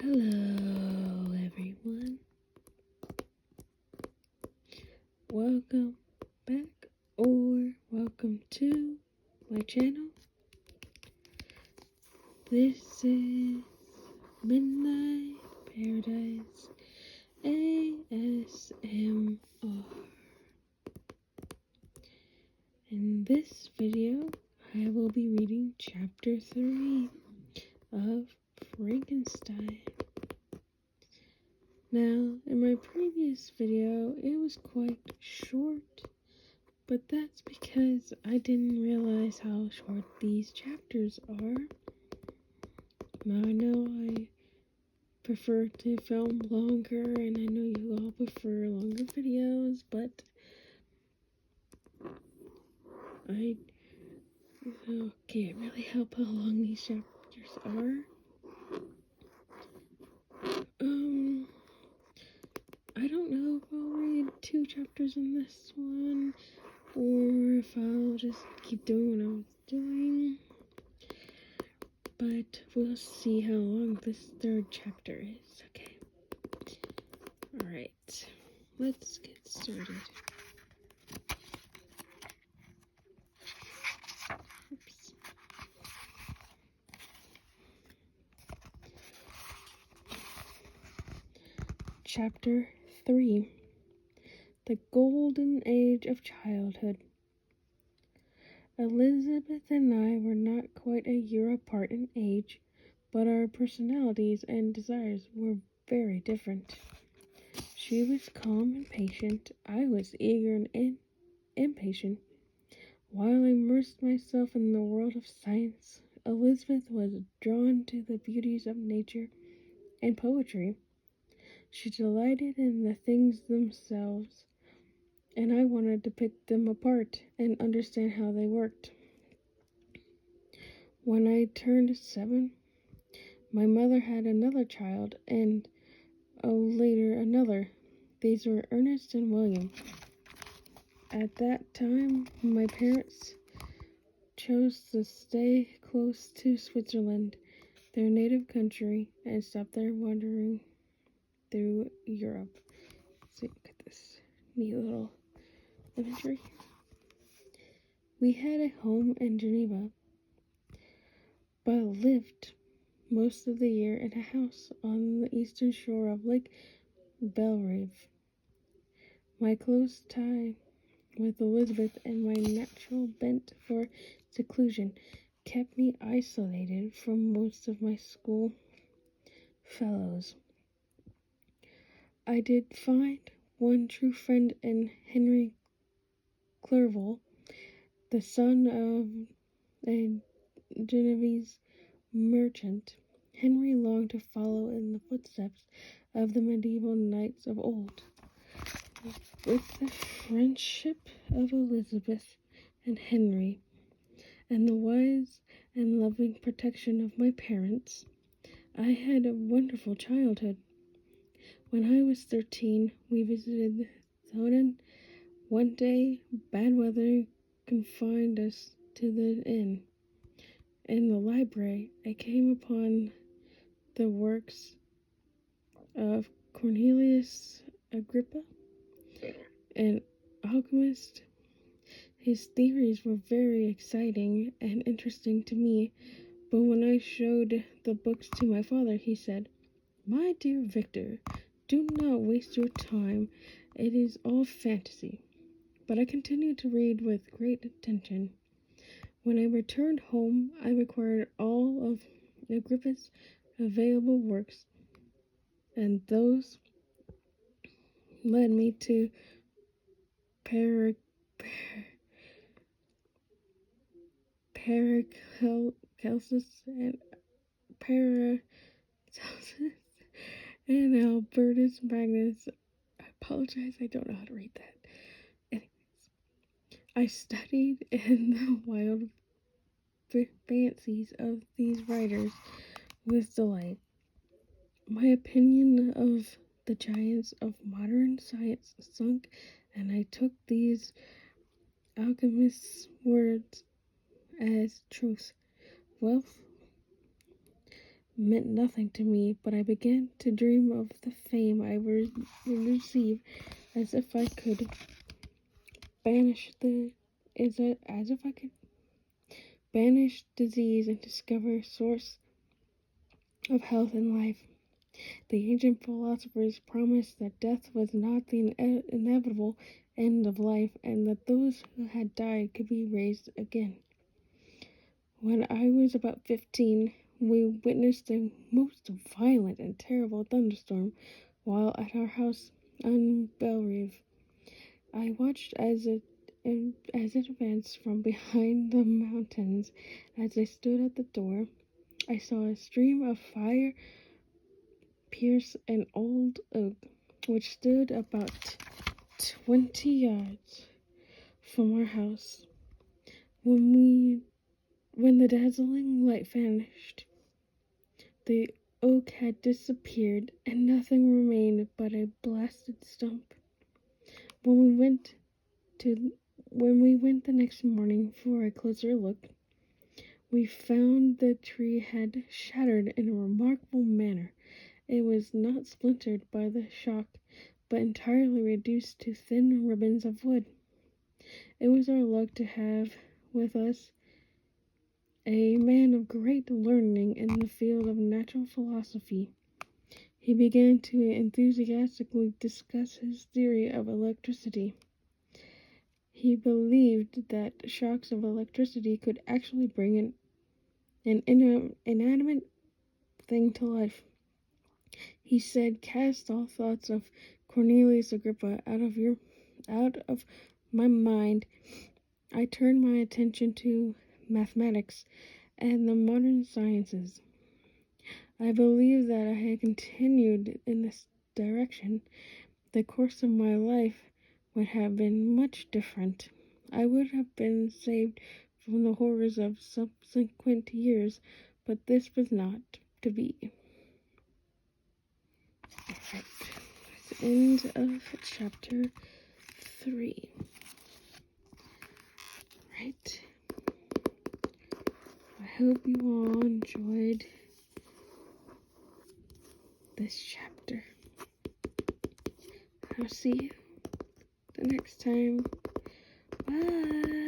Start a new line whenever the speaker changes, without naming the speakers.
Hello everyone, welcome back or welcome to my channel. This is Midnight Paradise ASMR. In this video, I will be reading chapter 3 of Frankenstein. Now, in my previous video, it was quite short, but that's because I didn't realize how short these chapters are. Now, I know I prefer to film longer, and I know you all prefer longer videos, but I can't really help how long these chapters are. I don't know if I'll read 2 chapters in this one, or if I'll just keep doing what I was doing. But we'll see how long this 3rd chapter is, okay? Alright, let's get started. Oops. Chapter 3. The Golden Age of Childhood. Elizabeth and I were not quite a year apart in age, but our personalities and desires were very different. She was calm and patient. I was eager and impatient. While I immersed myself in the world of science, Elizabeth was drawn to the beauties of nature and poetry. She delighted in the things themselves, and I wanted to pick them apart and understand how they worked. When I turned 7, my mother had another child, and later another. These were Ernest and William. At that time, my parents chose to stay close to Switzerland, their native country, and stop their wandering through Europe. So look at this neat little imagery. We had a home in Geneva, but lived most of the year in a house on the eastern shore of Lake Belrive. My close tie with Elizabeth and my natural bent for seclusion kept me isolated from most of my school fellows. I did find one true friend in Henry Clerval, the son of a Genevese merchant. Henry longed to follow in the footsteps of the medieval knights of old. With the friendship of Elizabeth and Henry, and the wise and loving protection of my parents, I had a wonderful childhood. When I was 13, we visited Thonen. One day, bad weather confined us to the inn. In the library, I came upon the works of Cornelius Agrippa, an alchemist. His theories were very exciting and interesting to me, but when I showed the books to my father, he said, "My dear Victor, do not waste your time. It is all fantasy." But I continued to read with great attention. When I returned home, I acquired all of Agrippa's available works, and those led me to Paracelsus and Paracelsus and Albertus Magnus. I apologize, I don't know how to read that. Anyways, I studied in the wild fancies of these writers with delight. My opinion of the giants of modern science sunk, and I took these alchemists' words as truth. Wealth meant nothing to me, but I began to dream of the fame I would receive, as if I could banish the as if I could banish disease and discover a source of health and life. The ancient philosophers promised that death was not the inevitable end of life, and that those who had died could be raised again. When I was about 15, we witnessed a most violent and terrible thunderstorm while at our house on Belrive. I watched as it advanced from behind the mountains. As I stood at the door, I saw a stream of fire pierce an old oak, which stood about 20 yards from our house. When the dazzling light vanished, the oak had disappeared, and nothing remained but a blasted stump. When we went the next morning for a closer look, we found the tree had shattered in a remarkable manner. It was not splintered by the shock, but entirely reduced to thin ribbons of wood. It was our luck to have with us a man of great learning in the field of natural philosophy. He began to enthusiastically discuss his theory of electricity. He believed that shocks of electricity could actually bring an inanimate thing to life. He said, "Cast all thoughts of Cornelius Agrippa out of my mind." I turned my attention to mathematics and the modern sciences. I believe that I had continued in this direction, the course of my life would have been much different. I would have been saved from the horrors of subsequent years, but this was not to be. Alright, that's the end of chapter 3. Right. I hope you all enjoyed this chapter. I'll see you the next time. Bye.